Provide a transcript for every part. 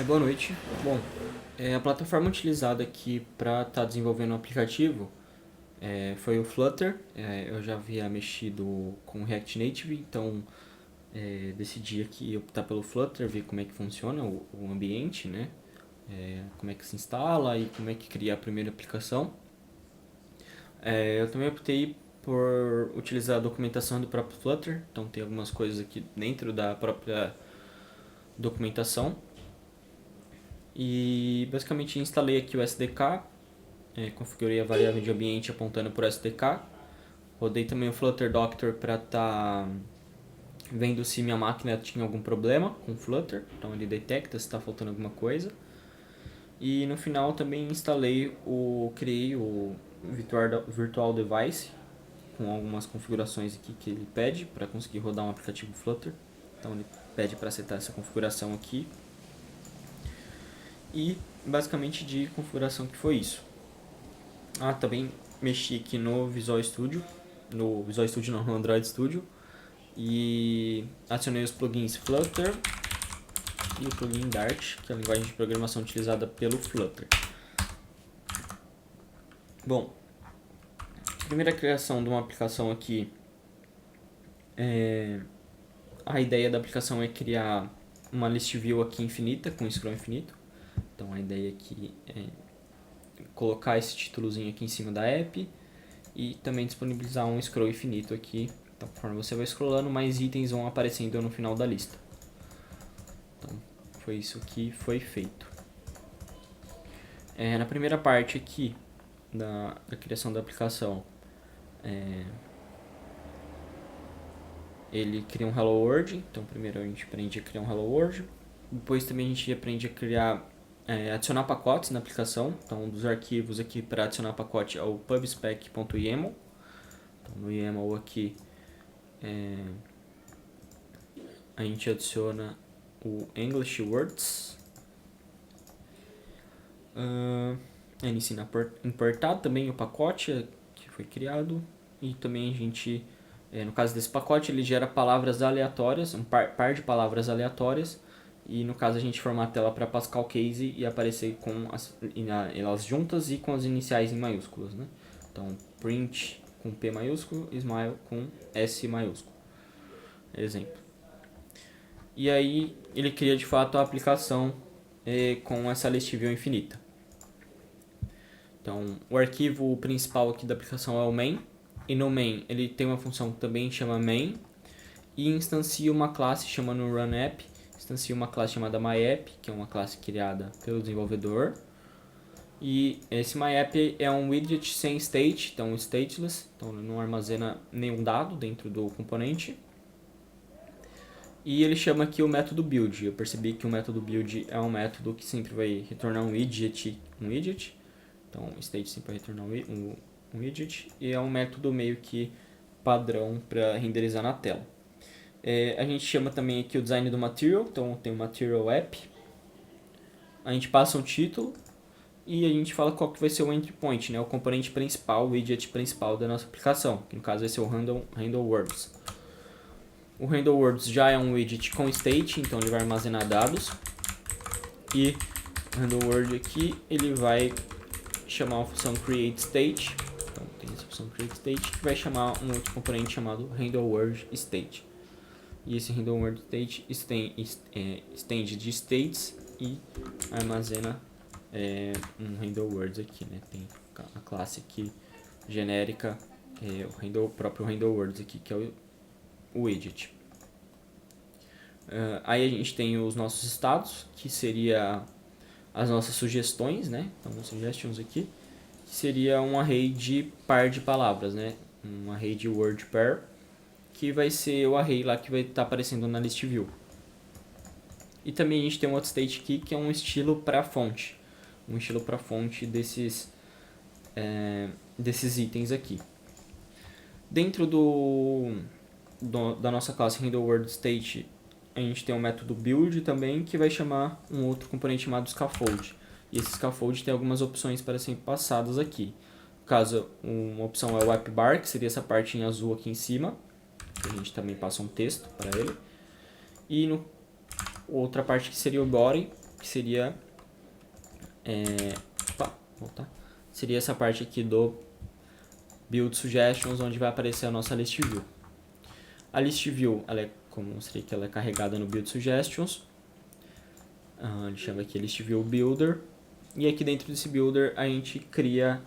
Boa noite. Bom, a plataforma utilizada aqui para estar desenvolvendo o aplicativo foi o Flutter. Eu já havia mexido com React Native, então decidi aqui optar pelo Flutter, ver como é que funciona o ambiente, né? Como é que se instala e como é que cria a primeira aplicação. Eu também optei por utilizar a documentação do próprio Flutter, então tem algumas coisas aqui dentro da própria documentação. E basicamente instalei aqui o SDK, configurei a variável de ambiente apontando para o SDK. Rodei também o Flutter Doctor para estar vendo se minha máquina tinha algum problema com o Flutter, então ele detecta se está faltando alguma coisa. E no final também criei o Virtual Device com algumas configurações aqui que ele pede para conseguir rodar um aplicativo Flutter. Então ele pede para setar essa configuração aqui. E basicamente de configuração que foi isso. Também mexi aqui no Visual Studio, no Android Studio, e adicionei os plugins Flutter e o plugin Dart, que é a linguagem de programação utilizada pelo Flutter. Bom, a primeira criação de uma aplicação aqui, a ideia da aplicação é criar uma list view aqui infinita, com scroll infinito. Então a ideia aqui é colocar esse títulozinho aqui em cima da app e também disponibilizar um scroll infinito aqui. Então, conforme você vai scrollando, mais itens vão aparecendo no final da lista. Então, foi isso que foi feito. Na primeira parte aqui da criação da aplicação, ele cria um Hello World. Então, primeiro a gente aprende a criar um Hello World. Depois também a gente aprende a criar adicionar pacotes na aplicação. Então, um dos arquivos aqui para adicionar pacote é o pubspec.yaml. Então, no YAML aqui a gente adiciona o English Words. Ele ensina a importar também o pacote que foi criado. E também a gente, no caso desse pacote, ele gera palavras aleatórias, um par de palavras aleatórias. E no caso a gente formata ela para Pascal Case e aparecer com elas juntas e com as iniciais em maiúsculas, né? Então, print com P maiúsculo, smile com S maiúsculo. Exemplo. E aí ele cria de fato a aplicação com essa list view infinita. Então, o arquivo principal aqui da aplicação é o main. E no main ele tem uma função que também chama main. E instancia uma classe chamando runApp. Instancia uma classe chamada myApp, que é uma classe criada pelo desenvolvedor. E esse myApp é um widget sem state, então stateless. Então ele não armazena nenhum dado dentro do componente. E ele chama aqui o método build. Eu percebi que o método build é um método que sempre vai retornar um widget. Então, state sempre vai retornar um widget. E é um método meio que padrão para renderizar na tela. A gente chama também aqui o design do material. Então, tem o material app. A gente passa um título. E a gente fala qual que vai ser o entry point, né? O componente principal, o widget principal da nossa aplicação. Que no caso vai ser o handle words. O handle words já é um widget com state, então ele vai armazenar dados. E o handle word aqui, ele vai chamar a função create state. Então tem essa função create state que vai chamar um outro componente chamado handle word state. E esse handle word state estende de states e armazena um handle words aqui, né? Tem a classe aqui genérica, o próprio handle words aqui, que é o widget. Aí a gente tem os nossos estados, que seria as nossas sugestões, né? Então, os suggestions aqui, que seria um array de par de palavras, né? Um array de word pair, que vai ser o array lá que vai estar aparecendo na list view. E também a gente tem um outro state aqui, que é um estilo para fonte. Um estilo para fonte desses itens aqui. Dentro da nossa classe HandleWordState, a gente tem um método build também, que vai chamar um outro componente chamado scaffold. E esse scaffold tem algumas opções para serem passadas aqui. No caso, uma opção é o app bar, que seria essa parte em azul aqui em cima. A gente também passa um texto para ele. E outra parte que seria o body, que seria seria essa parte aqui do Build Suggestions, onde vai aparecer a nossa List View. A List View, ela é, como mostrei que ela é carregada no Build Suggestions. Ele chama aqui List View Builder. E aqui dentro desse Builder a gente cria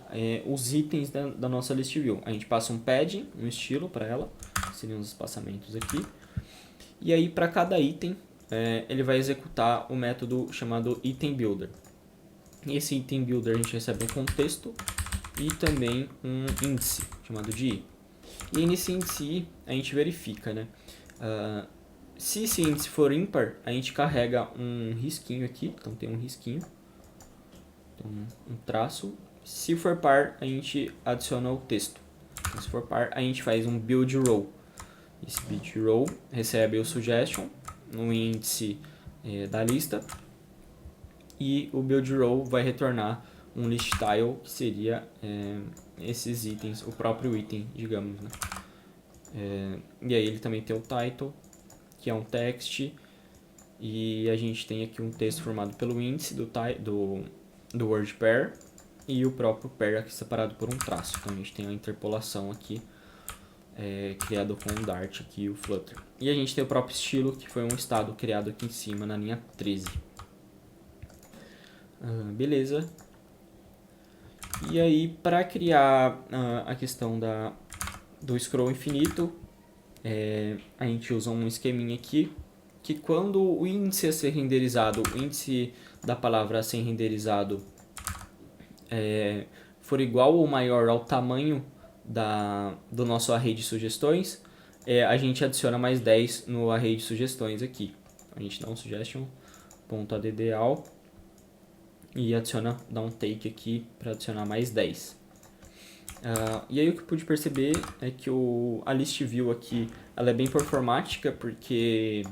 os itens da nossa List View. A gente passa um padding, um estilo para ela, seriam os espaçamentos aqui. E aí para cada item ele vai executar o método chamado Item Builder. Esse Item Builder a gente recebe um contexto e também um índice chamado de i. E aí nesse índice i a gente verifica, né? Se esse índice for ímpar, a gente carrega um risquinho aqui, então tem um risquinho, então, um traço. Se for par, a gente adiciona o texto. Então, se for par, a gente faz um build row. Esse build row recebe o suggestion no índice da lista, e o build row vai retornar um list tile, que seria esses itens, o próprio item, digamos, né? E aí ele também tem o title, que é um text, e a gente tem aqui um texto formado pelo índice do word pair, e o próprio pair aqui separado por um traço. Então a gente tem a interpolação aqui, criado com o Dart aqui, o Flutter. E a gente tem o próprio estilo, que foi um estado criado aqui em cima na linha 13. Beleza. E aí, para criar a questão do scroll infinito, a gente usa um esqueminha aqui, que quando o índice a ser renderizado, o índice da palavra a ser renderizado for igual ou maior ao tamanho do nosso array de sugestões, a gente adiciona mais 10 no array de sugestões aqui. A gente dá um suggestion.addAll e dá um take aqui para adicionar mais 10. E aí o que eu pude perceber é que a list view aqui ela é bem performática, porque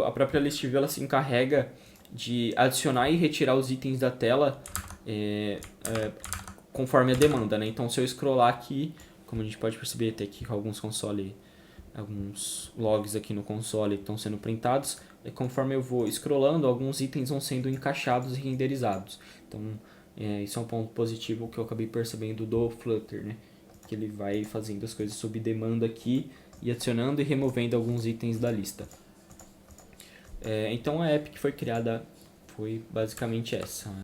a própria list view ela se encarrega de adicionar e retirar os itens da tela conforme a demanda, né? Então se eu scrollar aqui, como a gente pode perceber, tem aqui alguns logs aqui no console que estão sendo printados, conforme eu vou scrollando, alguns itens vão sendo encaixados e renderizados. Então isso é um ponto positivo que eu acabei percebendo do Flutter, né? Que ele vai fazendo as coisas sob demanda aqui e adicionando e removendo alguns itens da lista. Então a app que foi criada foi basicamente essa.